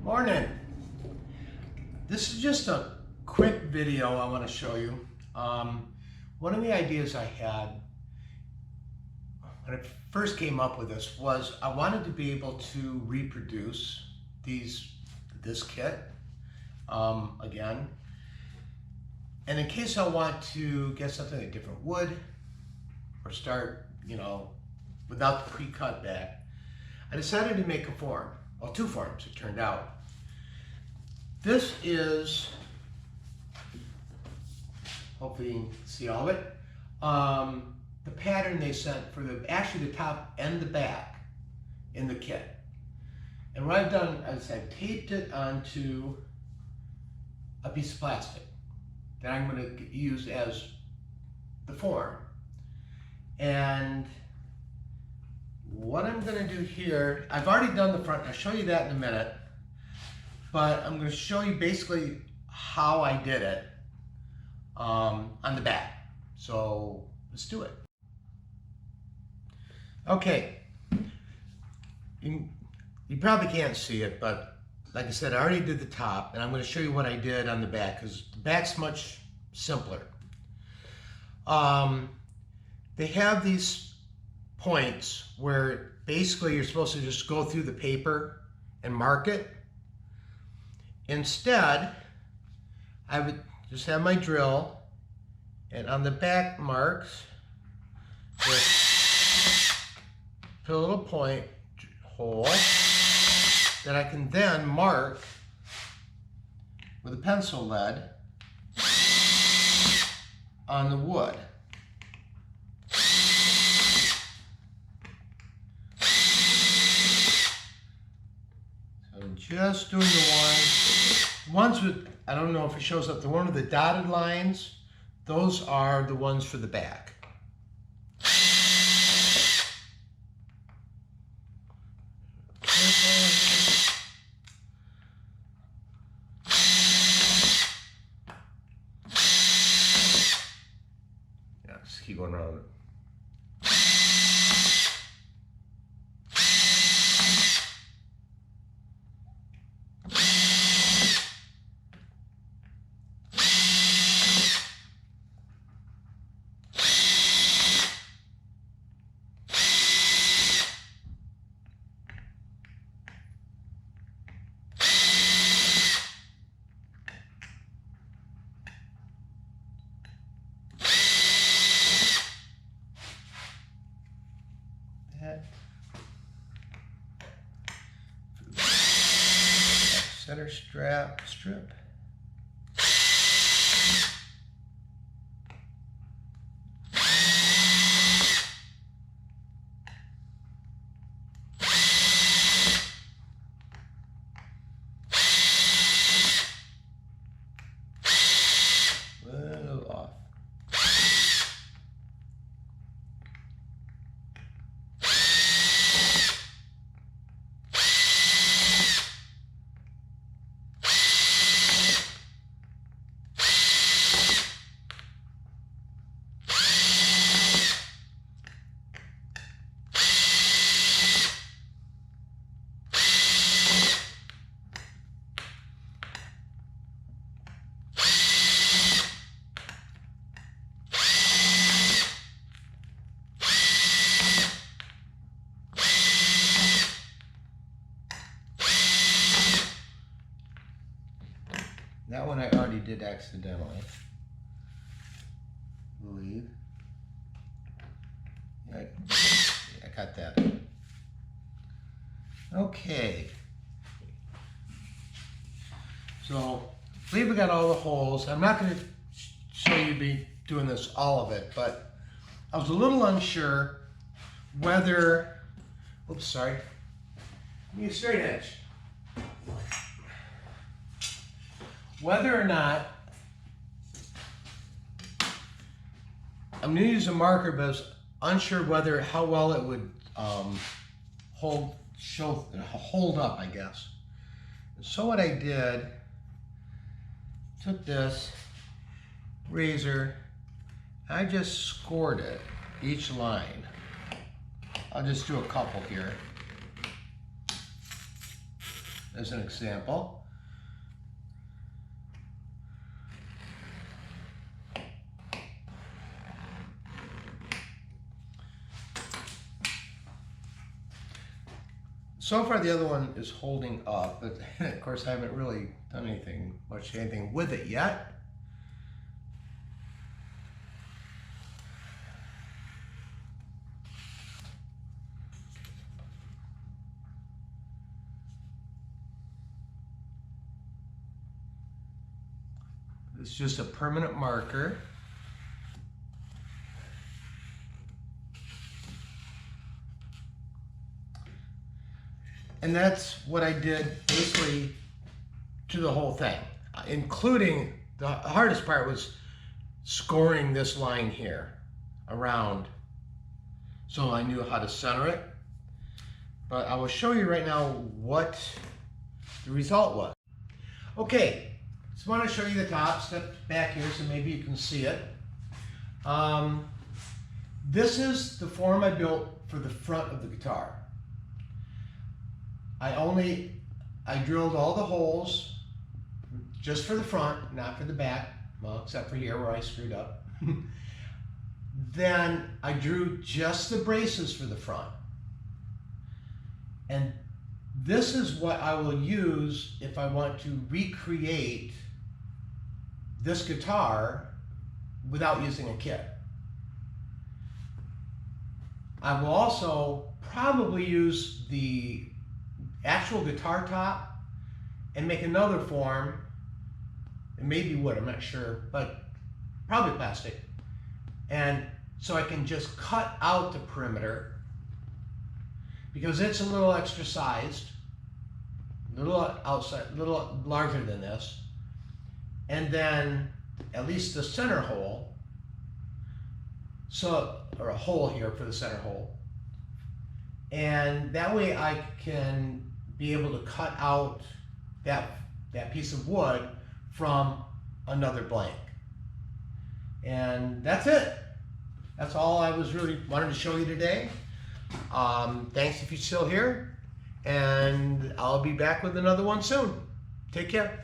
Morning. This is just a quick video I want to show you. One of the ideas I had when I first came up with this was I wanted to be able to reproduce this kit again. And in case I want to get something like different wood or start, without the pre-cut back, I decided to make a form. Well, two forms, it turned out. This is, hopefully you can see all of it, the pattern they sent for actually the top and the back in the kit. And what I've done is I've taped it onto a piece of plastic that I'm going to use as the form. And what I'm going to do here, I've already done the front, I'll show you that in a minute, but I'm going to show you basically how I did it on the back. So let's do it. Okay, you probably can't see it, but like I said, I already did the top, and I'm going to show you what I did on the back, because the back's much simpler. They have these points where basically you're supposed to just go through the paper and mark it. Instead, I would just have my drill, and on the back marks, just put a little point hole that I can then mark with a pencil lead on the wood. Just doing the ones with, I don't know if it shows up, the one with the dotted lines, those are the ones for the back. Yeah, just keep going around it. Center strip. Little off. That one I already did accidentally, I believe. Yeah, I got that. Okay. So, I believe we got all the holes. I'm not going to show you me doing this, all of it, but I was a little unsure whether, oops, sorry. Give me a straight edge. Whether or not, I'm going to use a marker, but I was unsure how well it would hold up, I guess. So what I did, took this razor, I just scored it, each line. I'll just do a couple here. as an example. So far the other one is holding up, but of course I haven't really done anything with it yet. It's just a permanent marker. And that's what I did basically to the whole thing, including the hardest part was scoring this line here around so I knew how to center it. But I will show you right now what the result was. Okay, just want to show you the top, step back here so maybe you can see it. This is the form I built for the front of the guitar. I drilled all the holes just for the front, not for the back, well, except for here where I screwed up. Then I drew just the braces for the front. And this is what I will use if I want to recreate this guitar without using a kit. I will also probably use the actual guitar top and make another form. It may be wood, I'm not sure, but probably plastic. And so I can just cut out the perimeter because it's a little extra sized, a little outside, a little larger than this. And then at least the center hole, or a hole here for the center hole. And that way I can be able to cut out that piece of wood from another blank. And that's it. That's all I was really wanted to show you today. Thanks if you're still here, and I'll be back with another one soon. Take care.